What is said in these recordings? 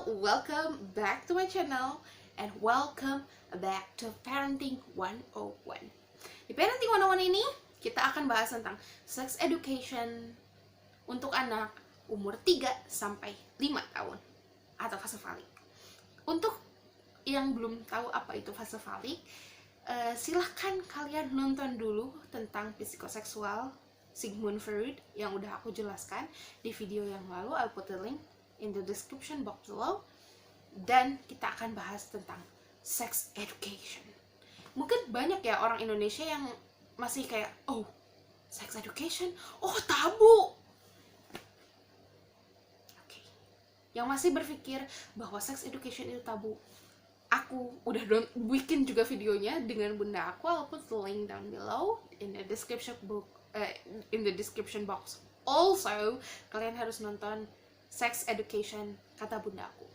welcome back to my channel and welcome back to Parenting 101. Di Parenting 101 ini kita akan bahas tentang sex education untuk anak umur 3 sampai 5 tahun atau fase falik. Untuk yang belum tahu apa itu fase falik, silahkan kalian nonton dulu tentang psikoseksual Sigmund Freud yang udah aku jelaskan di video yang lalu. I'll put the link in the description box below. Dan kita akan bahas tentang sex education. Mungkin banyak ya orang Indonesia yang masih kayak, oh, sex education, oh tabu. Oke. Yang masih berpikir bahwa sex education itu tabu, aku udah bikin juga videonya dengan bunda aku. I'll put the link down below in the description box. Also, kalian harus nonton Sex Education kata bunda aku.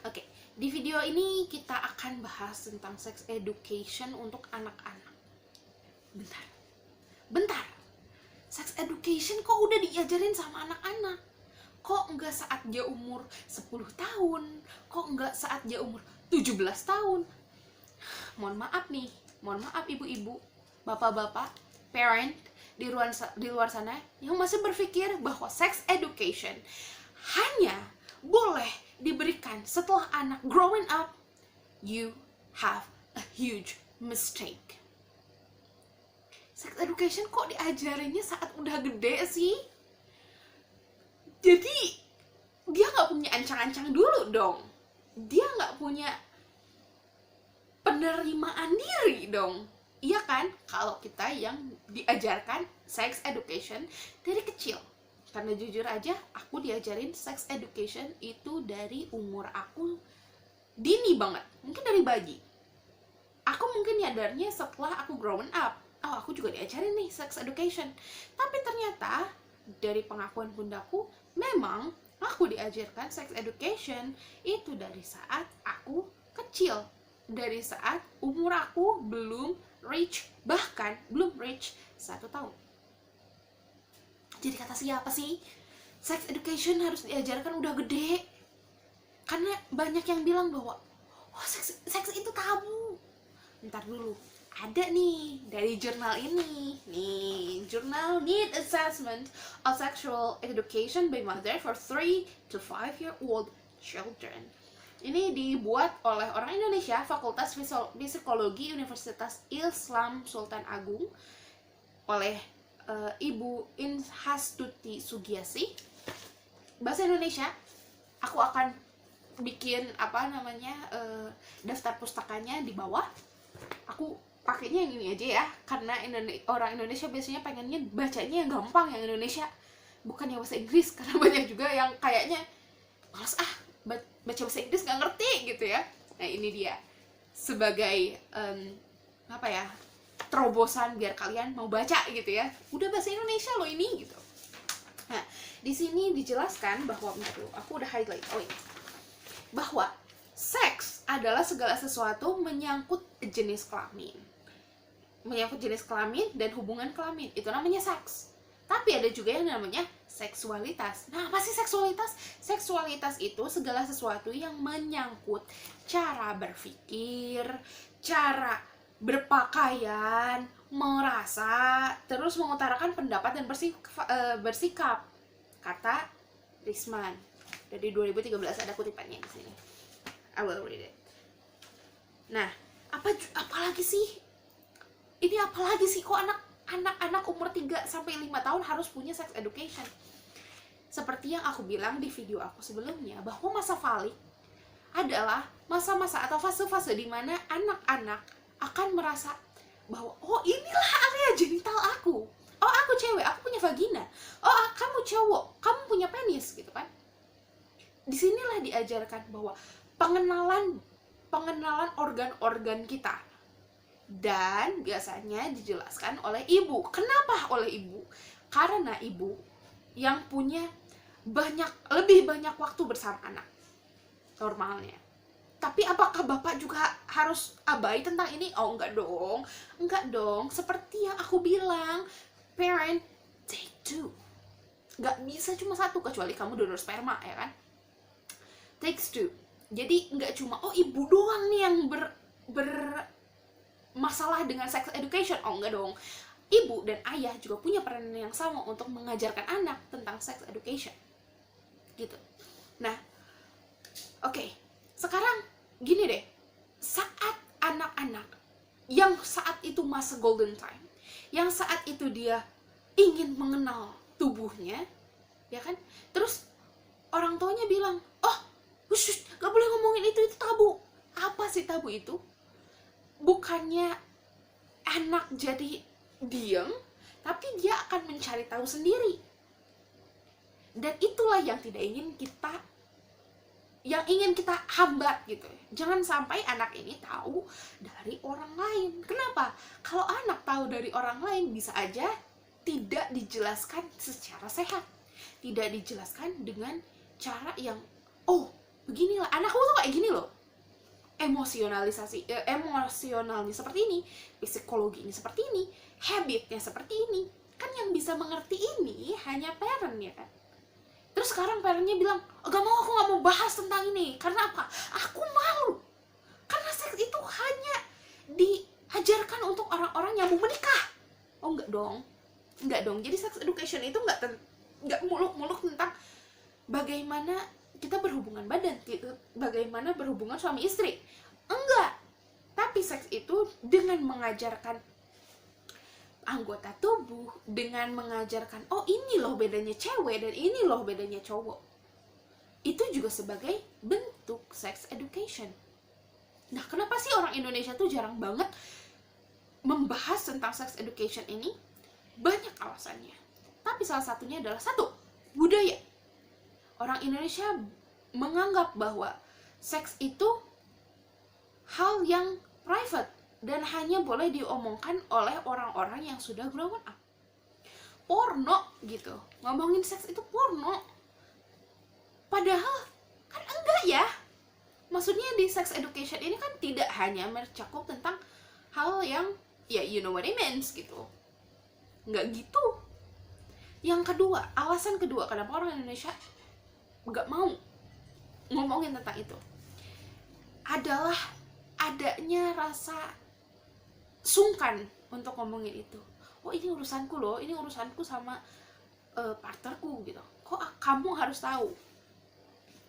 Oke, di video ini kita akan bahas tentang sex education untuk anak-anak. Bentar. Sex education kok udah diajarin sama anak-anak? Kok enggak saat dia umur 10 tahun? Kok enggak saat dia umur 17 tahun? Mohon maaf ibu-ibu, bapak-bapak, parent di luar sana yang masih berpikir bahwa sex education hanya boleh diberikan setelah anak growing up. You have a huge mistake. Sex education kok diajarinnya saat udah gede sih? Jadi dia nggak punya ancang-ancang dulu dong. Dia nggak punya penerimaan diri dong. Iya kan, kalau kita yang diajarkan sex education dari kecil. Karena jujur aja, aku diajarin sex education itu dari umur aku dini banget. Mungkin dari bayi. Aku mungkin nyadarnya setelah aku growing up. Oh, aku juga diajarin nih sex education. Tapi ternyata dari pengakuan bundaku, memang aku diajarkan sex education itu dari saat aku kecil. Dari saat umur aku belum reach 1 tahun. Jadi kata siapa sih? Sex education harus diajarkan udah gede. Karena banyak yang bilang bahwa oh, seks itu tabu. Ntar dulu, ada nih dari jurnal ini. Nih, jurnal Need Assessment of Sexual Education by Mother for 3 to 5-year-old Children. Ini dibuat oleh orang Indonesia, Fakultas Psikologi Universitas Islam Sultan Agung, oleh Ibu Inhastuti Sugiasi. Bahasa Indonesia, aku akan bikin daftar pustakanya di bawah. Aku pakainya yang ini aja ya, karena orang Indonesia biasanya pengennya bacanya yang gampang, yang Indonesia, bukan yang bahasa Inggris, karena banyak juga yang kayaknya males baca bahasa Inggris nggak ngerti gitu ya. Nah ini dia sebagai terobosan biar kalian mau baca gitu ya. Udah bahasa Indonesia loh ini gitu. Nah di sini dijelaskan bahwa aku udah highlight bahwa seks adalah segala sesuatu menyangkut jenis kelamin dan hubungan kelamin, itu namanya seks. Tapi ada juga yang namanya seksualitas. Nah, apa sih seksualitas? Seksualitas itu segala sesuatu yang menyangkut cara berpikir, cara berpakaian, merasa, terus mengutarakan pendapat dan bersikap. Kata Risman. Dari 2013 ada kutipannya di sini. I will read it. Nah, apalagi sih? Ini apalagi sih kok anak-anak umur 3 sampai 5 tahun harus punya sex education. Seperti yang aku bilang di video aku sebelumnya, bahwa masa falik adalah masa-masa atau fase-fase di mana anak-anak akan merasa bahwa oh inilah area genital aku. Oh aku cewek, aku punya vagina. Oh kamu cowok, kamu punya penis gitu kan. Disinilah diajarkan bahwa pengenalan organ-organ kita. Dan biasanya dijelaskan oleh ibu. Kenapa oleh ibu? Karena ibu yang punya lebih banyak waktu bersama anak normalnya. Tapi apakah bapak juga harus abai tentang ini? Oh enggak dong. Seperti yang aku bilang, parent take 2. Nggak bisa cuma 1, kecuali kamu donor sperma ya kan. takes two. Jadi nggak cuma ibu doang nih yang bermasalah dengan sex education. Enggak dong. Ibu dan ayah juga punya peran yang sama untuk mengajarkan anak tentang sex education. Gitu. Nah, oke. Sekarang gini deh. Saat anak-anak yang saat itu masa golden time, yang saat itu dia ingin mengenal tubuhnya, ya kan? Terus orang tuanya bilang, "Hush, gak boleh ngomongin itu tabu." Apa sih tabu itu? Bukannya anak jadi diam, tapi dia akan mencari tahu sendiri. Dan itulah yang ingin kita hambat gitu. Jangan sampai anak ini tahu dari orang lain. Kenapa? Kalau anak tahu dari orang lain, bisa aja tidak dijelaskan secara sehat, tidak dijelaskan dengan cara yang beginilah, anakku tuh kayak gini loh, emosionalnya seperti ini, psikologinya seperti ini, habitnya seperti ini. Kan yang bisa mengerti ini hanya parent, ya kan? Terus sekarang parentnya bilang, aku gak mau bahas tentang ini. Karena apa? Aku malu. Karena seks itu hanya diajarkan untuk orang-orang yang mau menikah. Enggak dong. Jadi sex education itu enggak muluk-muluk tentang bagaimana kita berhubungan badan, bagaimana berhubungan suami istri. Enggak. Tapi seks itu dengan mengajarkan anggota tubuh, dengan mengajarkan ini loh bedanya cewek dan ini loh bedanya cowok. Itu juga sebagai bentuk sex education. Nah, kenapa sih orang Indonesia tuh jarang banget membahas tentang sex education ini? Banyak alasannya. Tapi salah satunya adalah budaya. Orang Indonesia menganggap bahwa seks itu hal yang private dan hanya boleh diomongkan oleh orang-orang yang sudah grown up. Porno gitu. Ngomongin seks itu porno. Padahal kan enggak ya. Maksudnya di sex education ini kan tidak hanya mencakup tentang hal yang you know what it means gitu. Enggak gitu. Yang kedua, alasan kedua kenapa orang Indonesia enggak mau ngomongin tentang itu adalah adanya rasa sungkan untuk ngomongin itu. Ini urusanku loh, ini urusanku sama partnerku gitu. Kok kamu harus tahu?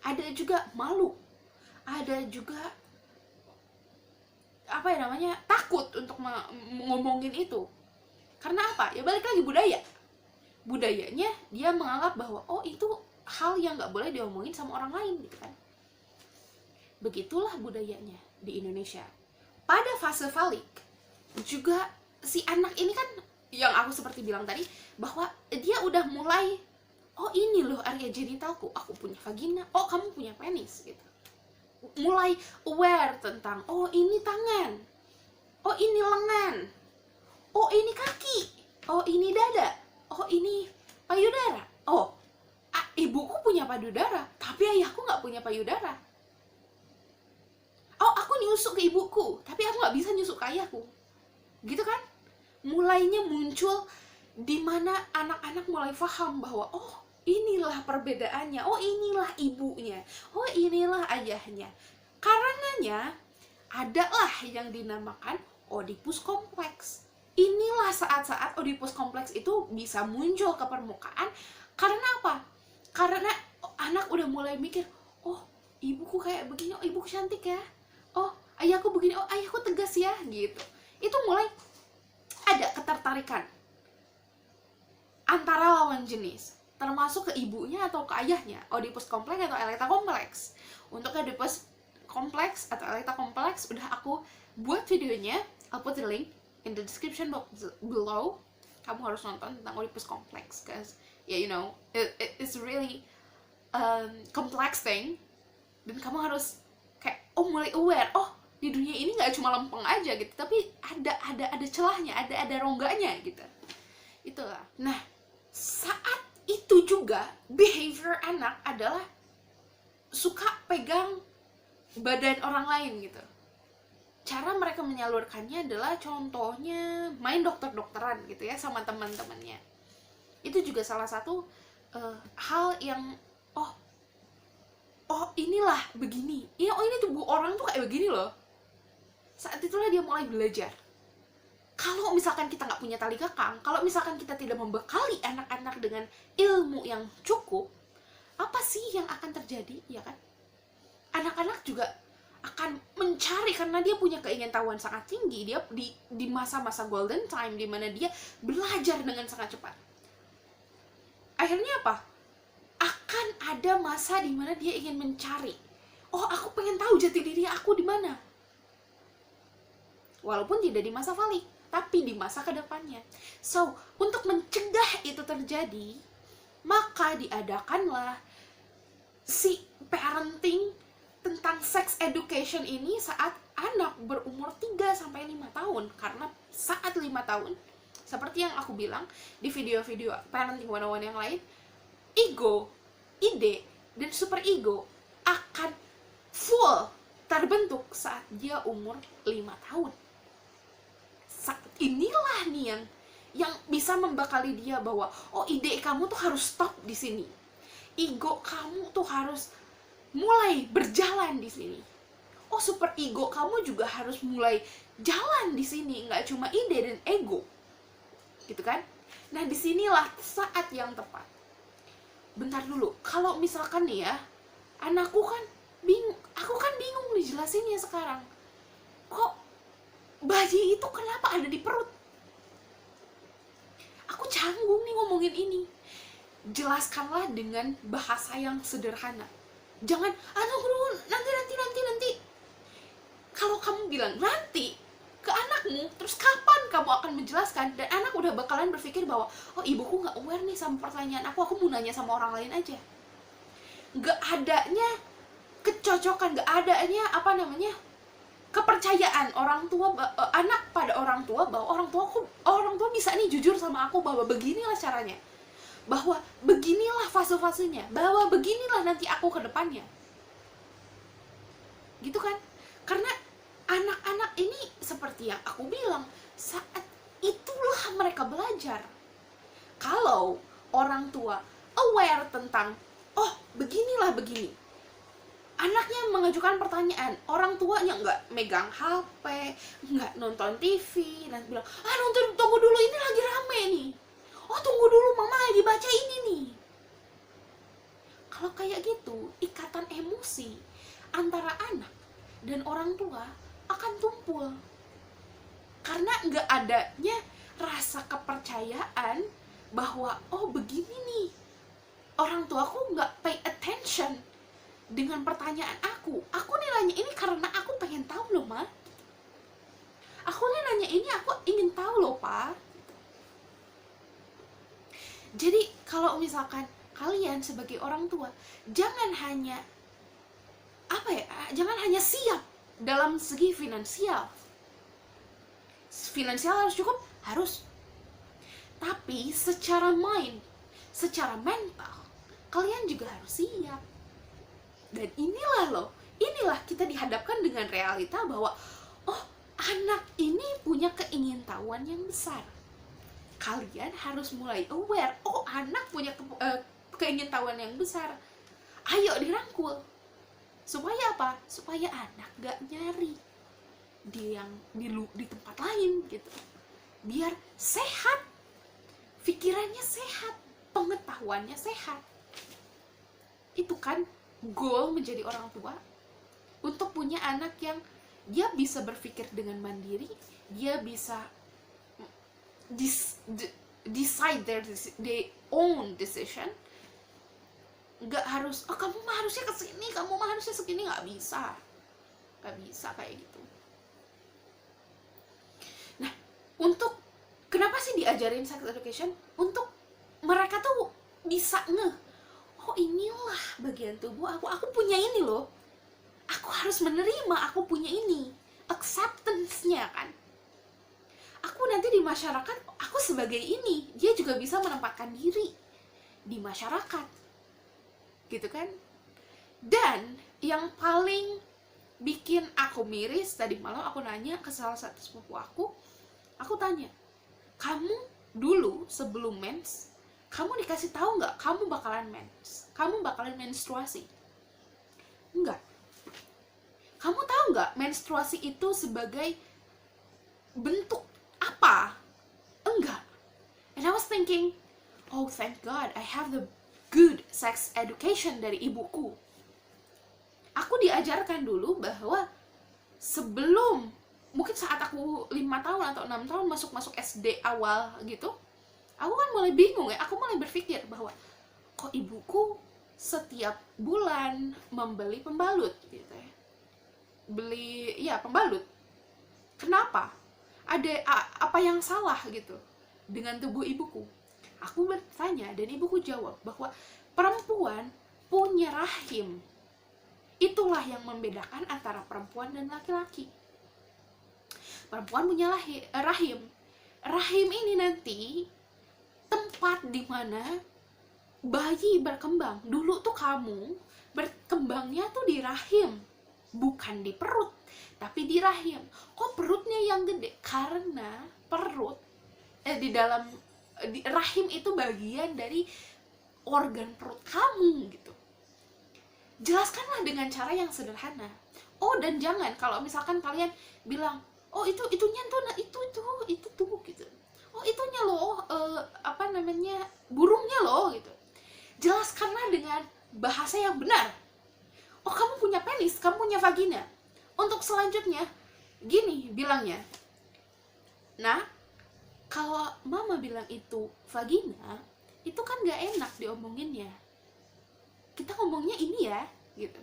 Ada juga malu, ada juga takut untuk ngomongin itu. Karena apa? Ya balik lagi budayanya dia menganggap bahwa itu hal yang nggak boleh diomongin sama orang lain gitu kan. Begitulah budayanya di Indonesia. Pada fase falik juga si anak ini kan, yang aku seperti bilang tadi, bahwa dia udah mulai ini loh area genitalku, aku punya vagina, kamu punya penis gitu. Mulai aware tentang ini tangan, ini lengan, ini kaki, ini dada, ini payudara. Ibuku punya payudara, tapi ayahku nggak punya payudara. Aku nyusuk ke ibuku, tapi aku nggak bisa nyusuk ke ayahku. Gitu kan? Mulainya muncul di mana anak-anak mulai paham bahwa inilah perbedaannya, inilah ibunya, inilah ayahnya. Karenanya adalah yang dinamakan Oedipus kompleks. Inilah saat-saat Oedipus kompleks itu bisa muncul ke permukaan. Karena apa? Karena anak udah mulai mikir, ibuku kayak begini, ibuku cantik ya, ayahku begini, ayahku tegas ya, gitu. Itu mulai ada ketertarikan antara lawan jenis, termasuk ke ibunya atau ke ayahnya, Oedipus kompleks atau Electra kompleks. Untuk Oedipus kompleks atau Electra kompleks udah aku buat videonya, I'll put the link in the description box below. Kamu harus nonton tentang Oedipus kompleks, cause you know it's really complex thing, dan kamu harus kayak mulai aware, di dunia ini nggak cuma lempeng aja gitu, tapi ada celahnya, ada rongganya gitu. Itulah. Nah, saat itu juga behavior anak adalah suka pegang badan orang lain gitu. Cara mereka menyalurkannya adalah contohnya main dokter-dokteran gitu ya sama teman-temannya. Itu juga salah satu hal yang oh inilah begini, ya oh ini tubuh orang tuh kayak begini loh. Saat itulah dia mulai belajar. Kalau misalkan kita nggak punya tali kekang, kalau misalkan kita tidak membekali anak-anak dengan ilmu yang cukup, apa sih yang akan terjadi, ya kan? Anak-anak juga akan mencari karena dia punya keingintahuan sangat tinggi. Dia di masa-masa golden time di mana dia belajar dengan sangat cepat. Akhirnya apa? Akan ada masa di mana dia ingin mencari. Oh, aku pengen tahu jati diri aku di mana. Walaupun tidak di masa valid, tapi di masa kedepannya. So, untuk mencegah itu terjadi, maka diadakanlah si parenting tentang sex education ini saat anak berumur 3-5 tahun. Karena saat 5 tahun, seperti yang aku bilang di video-video parenting 101 yang lain, ego, ide, dan super ego akan full terbentuk saat dia umur 5 tahun. Saat inilah nih yang bisa membekali dia bahwa oh ide kamu tuh harus stop di sini. Ego kamu tuh harus mulai berjalan di sini. Oh, super ego kamu juga harus mulai jalan di sini, nggak cuma ide dan ego, gitu kan? Nah, disinilah saat yang tepat. Bentar dulu, kalau misalkan nih ya, anakku kan bingung, aku kan bingung nih jelasinnya sekarang. Kok bayi itu kenapa ada di perut? Aku canggung nih ngomongin ini. Jelaskanlah dengan bahasa yang sederhana. Jangan, aduh, nanti. Kalau kamu bilang nanti ke anakmu, terus kapan kamu akan menjelaskan? Dan anak udah bakalan berpikir bahwa, oh ibuku gak aware nih sama pertanyaan aku mau nanya sama orang lain aja. Gak adanya kecocokan, gak adanya kepercayaan orang tua, anak pada orang tua bahwa orang tua bisa nih jujur sama aku bahwa beginilah caranya, bahwa beginilah fase-fasenya, bahwa beginilah nanti aku ke depannya, gitu kan? Karena anak-anak ini seperti yang aku bilang, saat itulah mereka belajar. Kalau orang tua aware tentang oh beginilah begini, anaknya mengajukan pertanyaan, orang tuanya nggak megang HP, nggak nonton TV, nanti bilang, nonton, tunggu dulu ini lagi rame nih, oh tunggu dulu mama lagi baca ini nih. Kalau kayak gitu, ikatan emosi antara anak dan orang tua akan tumpul. Karena nggak adanya rasa kepercayaan bahwa oh begini nih, orang tuaku nggak pay attention dengan pertanyaan aku nih nanya ini karena aku pengen tahu loh ma, aku nih nanya ini aku ingin tahu loh pa. Jadi kalau misalkan kalian sebagai orang tua jangan hanya siap dalam segi finansial harus cukup, harus, tapi secara mind, secara mental kalian juga harus siap. Dan inilah kita dihadapkan dengan realita bahwa oh anak ini punya keingintahuan yang besar. Kalian harus mulai aware, oh anak punya keingintahuan yang besar, ayo dirangkul. Supaya apa? Supaya anak gak nyari di tempat lain gitu. Biar sehat, pikirannya sehat, pengetahuannya sehat. Itu kan goal menjadi orang tua, untuk punya anak yang dia bisa berpikir dengan mandiri, dia bisa decide their own decision. Nggak harus, oh kamu mah harusnya kesini, kamu mah harusnya segini, nggak bisa kayak gitu. Nah, untuk kenapa sih diajarin sex education? Untuk mereka tuh bisa oh inilah bagian tubuh aku punya ini loh, aku harus menerima aku punya ini, acceptance-nya kan. Aku nanti di masyarakat, aku sebagai ini, dia juga bisa menempatkan diri di masyarakat, gitu kan. Dan yang paling bikin aku miris, tadi malam aku nanya ke salah satu sepupu aku tanya, kamu dulu sebelum kamu dikasih tahu nggak kamu bakalan kamu bakalan menstruasi? Enggak. Kamu tahu nggak menstruasi itu sebagai bentuk apa? Enggak. And I was thinking, oh thank God I have the good sex education dari ibuku. Aku diajarkan dulu bahwa sebelum, mungkin saat aku 5 tahun atau 6 tahun masuk SD awal gitu, aku kan mulai bingung ya, aku mulai berpikir bahwa kok ibuku setiap bulan membeli pembalut gitu ya. Beli pembalut. Kenapa? Ada apa yang salah gitu dengan tubuh ibuku? Aku bertanya dan ibuku jawab bahwa perempuan punya rahim. Itulah yang membedakan antara perempuan dan laki-laki. Perempuan punya rahim. Rahim ini nanti tempat di mana bayi berkembang. Dulu tuh kamu berkembangnya tuh di rahim, bukan di perut, tapi di rahim. Kok perutnya yang gede? Karena perut rahim itu bagian dari organ perut kamu gitu. Jelaskanlah dengan cara yang sederhana. Oh, dan jangan kalau misalkan kalian bilang, oh itunya tuh, nah itu tuh gitu. Oh itunya loh, burungnya loh gitu. Jelaskanlah dengan bahasa yang benar. Oh kamu punya penis, kamu punya vagina. Untuk selanjutnya, gini bilangnya. Nah, kalau mama bilang itu vagina, itu kan gak enak diomonginnya. Kita ngomongnya ini ya, gitu.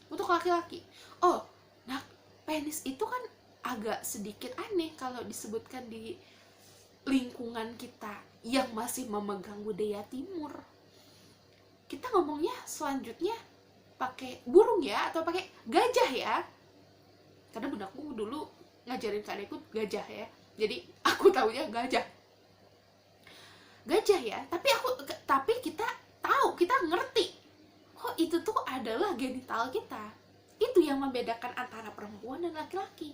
Untuk laki-laki, oh, nah penis itu kan agak sedikit aneh kalau disebutkan di lingkungan kita yang masih memegang budaya timur. Kita ngomongnya selanjutnya pakai burung ya, atau pakai gajah ya. Karena bundaku dulu ngajarin ke adekku gajah ya, jadi aku taunya gajah ya. Tapi kita tahu, kita ngerti, oh itu tuh adalah genital kita. Itu yang membedakan antara perempuan dan laki-laki.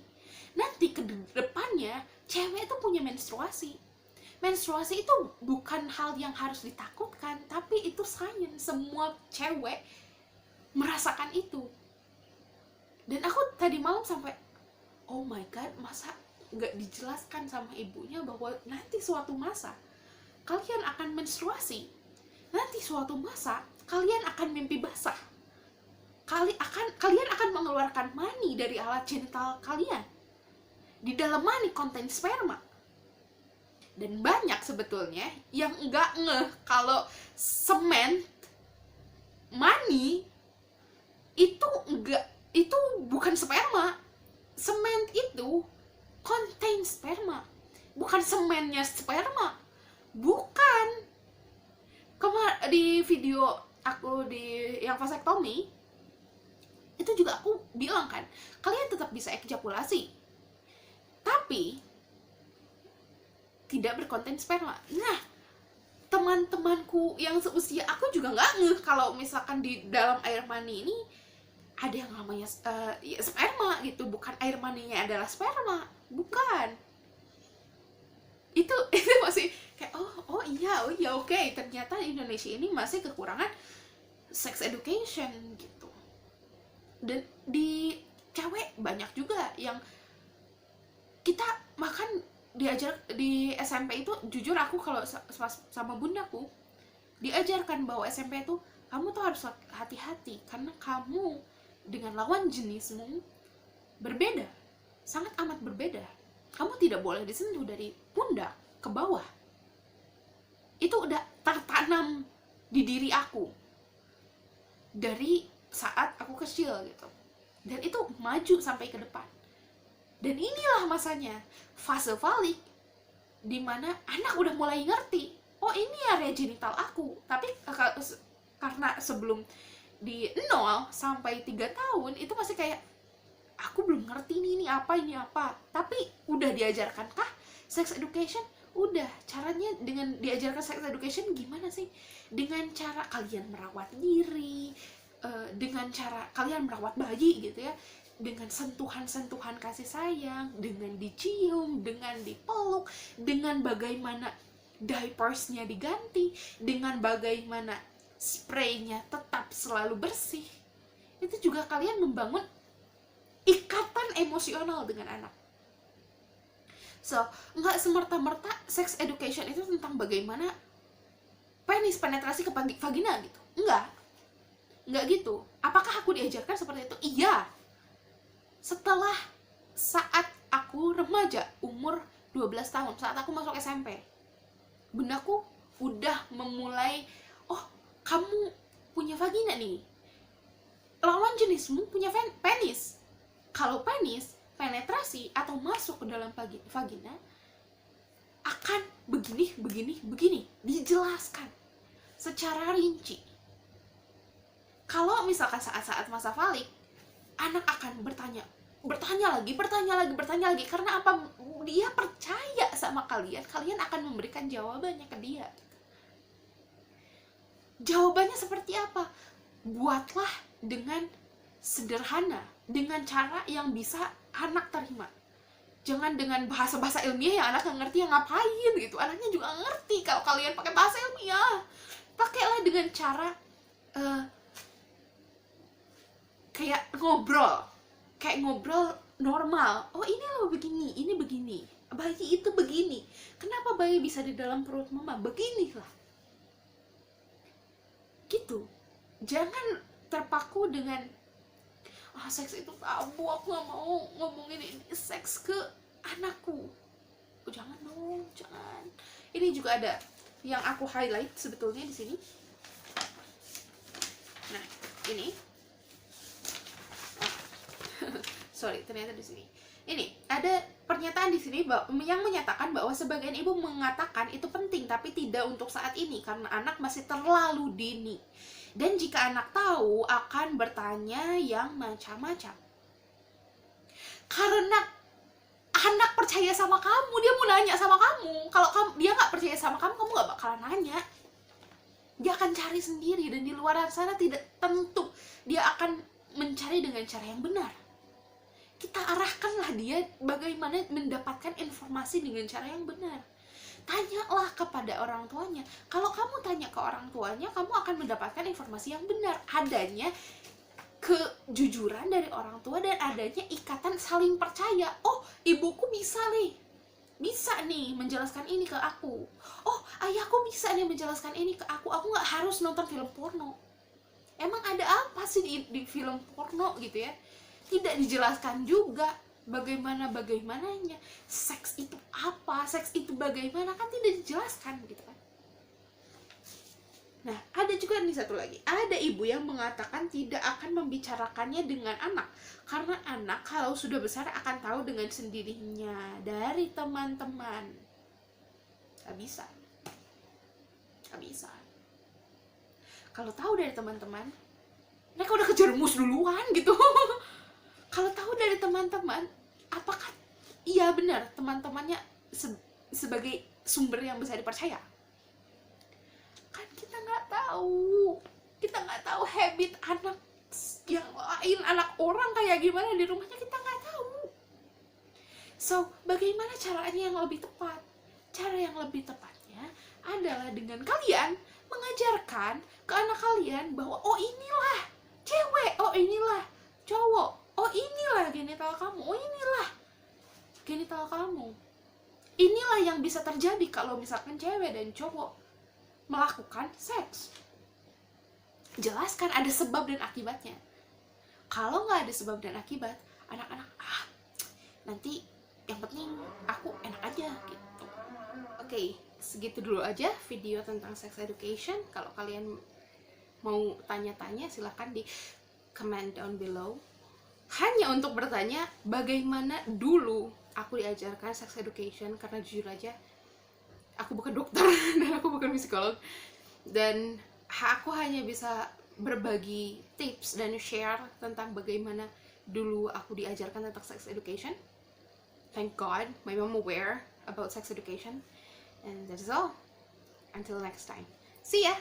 Nanti ke depannya cewek itu punya menstruasi. Menstruasi itu bukan hal yang harus ditakutkan, tapi itu sains. Semua cewek merasakan itu. Dan aku tadi malam sampai, oh my god, masa nggak dijelaskan sama ibunya bahwa nanti suatu masa kalian akan menstruasi, nanti suatu masa kalian akan mimpi basah, kalian akan mengeluarkan mani dari alat genital kalian. Di dalam mani konten sperma. Dan banyak sebetulnya yang nggak ngeh kalau semen mani itu bukan sperma. Semen itu contain sperma, bukan semennya sperma, bukan. Di video aku yang vasektomi itu juga aku bilang kan, kalian tetap bisa ejakulasi, tapi tidak berkonten sperma. Nah, teman-temanku yang seusia aku juga nggak ngeh kalau misalkan di dalam air mani ini ada yang namanya sperma gitu, bukan air maninya adalah sperma, bukan. Itu masih kayak oh iya oke. Ternyata Indonesia ini masih kekurangan sex education gitu. Dan di cewek banyak juga yang kita makan diajar di SMP itu. Jujur aku kalau sama bundaku diajarkan bahwa SMP itu kamu tuh harus hati-hati karena kamu dengan lawan jenismu berbeda, sangat amat berbeda. Kamu tidak boleh disentuh dari pundak ke bawah. Itu udah tertanam di diri aku dari saat aku kecil gitu. Dan itu maju sampai ke depan. Dan inilah masanya fase falik, dimana anak udah mulai ngerti, oh ini area genital aku. Tapi karena sebelum di 0 sampai 3 tahun itu masih kayak aku belum ngerti ini apa. Tapi udah diajarkan kah sex education? Udah. Caranya dengan diajarkan sex education gimana sih? Dengan cara kalian merawat diri, dengan cara kalian merawat bayi gitu ya, dengan sentuhan-sentuhan kasih sayang, dengan dicium, dengan dipeluk, dengan bagaimana diapersnya diganti, dengan bagaimana spraynya tetap selalu bersih. itu juga kalian membangun ikatan emosional dengan anak. So, nggak semerta-merta sex education itu tentang bagaimana penis penetrasi ke vagina gitu. Nggak gitu. Apakah aku diajarkan seperti itu? Iya. Setelah saat aku remaja, umur 12 tahun, saat aku masuk SMP, bundaku udah memulai, oh kamu punya vagina nih, lawan jenismu punya penis. Kalau penis penetrasi atau masuk ke dalam vagina akan begini, dijelaskan secara rinci. Kalau misalkan saat-saat masa falik, anak akan bertanya lagi, karena apa? Dia percaya sama kalian akan memberikan jawabannya ke dia. Jawabannya seperti apa? Buatlah dengan sederhana, dengan cara yang bisa anak terima. Jangan dengan bahasa-bahasa ilmiah yang anak nggak ngerti, yang ngapain gitu. Anaknya juga ngerti kalau kalian pakai bahasa ilmiah. Pakailah dengan cara kayak ngobrol normal. Oh ini loh begini, ini begini, bayi itu begini, kenapa bayi bisa di dalam perut mama, beginilah gitu. Jangan terpaku dengan seks itu tabu, aku gak mau ngomongin ini seks ke anakku. Jangan dong, jangan. Ini juga ada yang aku highlight sebetulnya di sini. Nah, ini sorry, ternyata di sini. Ini ada pernyataan di sini yang menyatakan bahwa sebagian ibu mengatakan itu penting tapi tidak untuk saat ini karena anak masih terlalu dini. Dan jika anak tahu akan bertanya yang macam-macam. Karena anak percaya sama kamu, dia mau nanya sama kamu. Kalau dia nggak percaya sama kamu nggak bakalan nanya. Dia akan cari sendiri, dan di luar sana tidak tentu dia akan mencari dengan cara yang benar. Kita arahkanlah dia bagaimana mendapatkan informasi dengan cara yang benar. Tanyalah kepada orang tuanya. Kalau kamu tanya ke orang tuanya, kamu akan mendapatkan informasi yang benar. Adanya kejujuran dari orang tua dan adanya ikatan saling percaya. Oh, ibuku bisa nih menjelaskan ini ke aku. Oh, ayahku bisa nih menjelaskan ini ke aku. Aku nggak harus nonton film porno. Emang ada apa sih di film porno gitu ya? Tidak dijelaskan juga bagaimananya, seks itu apa, seks itu bagaimana, kan tidak dijelaskan gitu kan. Nah, ada juga nih satu lagi, ada ibu yang mengatakan tidak akan membicarakannya dengan anak karena anak kalau sudah besar akan tahu dengan sendirinya dari teman-teman. Gak bisa. Kalau tahu dari teman-teman, mereka udah kejerumus duluan gitu. Kalau tahu dari teman-teman, apakah iya benar teman-temannya sebagai sumber yang bisa dipercaya? Kan kita nggak tahu habit anak yang lain, anak orang kayak gimana di rumahnya, kita nggak tahu. So, bagaimana caranya yang lebih tepat? Cara yang lebih tepatnya adalah dengan kalian mengajarkan ke anak kalian bahwa oh inilah cewek, oh inilah cowok, oh inilah genital kamu, oh inilah genital kamu. Inilah yang bisa terjadi kalau misalkan cewek dan cowok melakukan seks. Jelaskan ada sebab dan akibatnya. Kalau nggak ada sebab dan akibat, anak-anak nanti yang penting aku enak aja gitu. Oke, segitu dulu aja video tentang sex education. Kalau kalian mau tanya-tanya silahkan di comment down below. Hanya untuk bertanya bagaimana dulu aku diajarkan sex education, karena jujur aja aku bukan dokter dan aku bukan psikolog, dan aku hanya bisa berbagi tips dan share tentang bagaimana dulu aku diajarkan tentang sex education. Thank God my mom aware about sex education, and that's all. Until next time, see ya.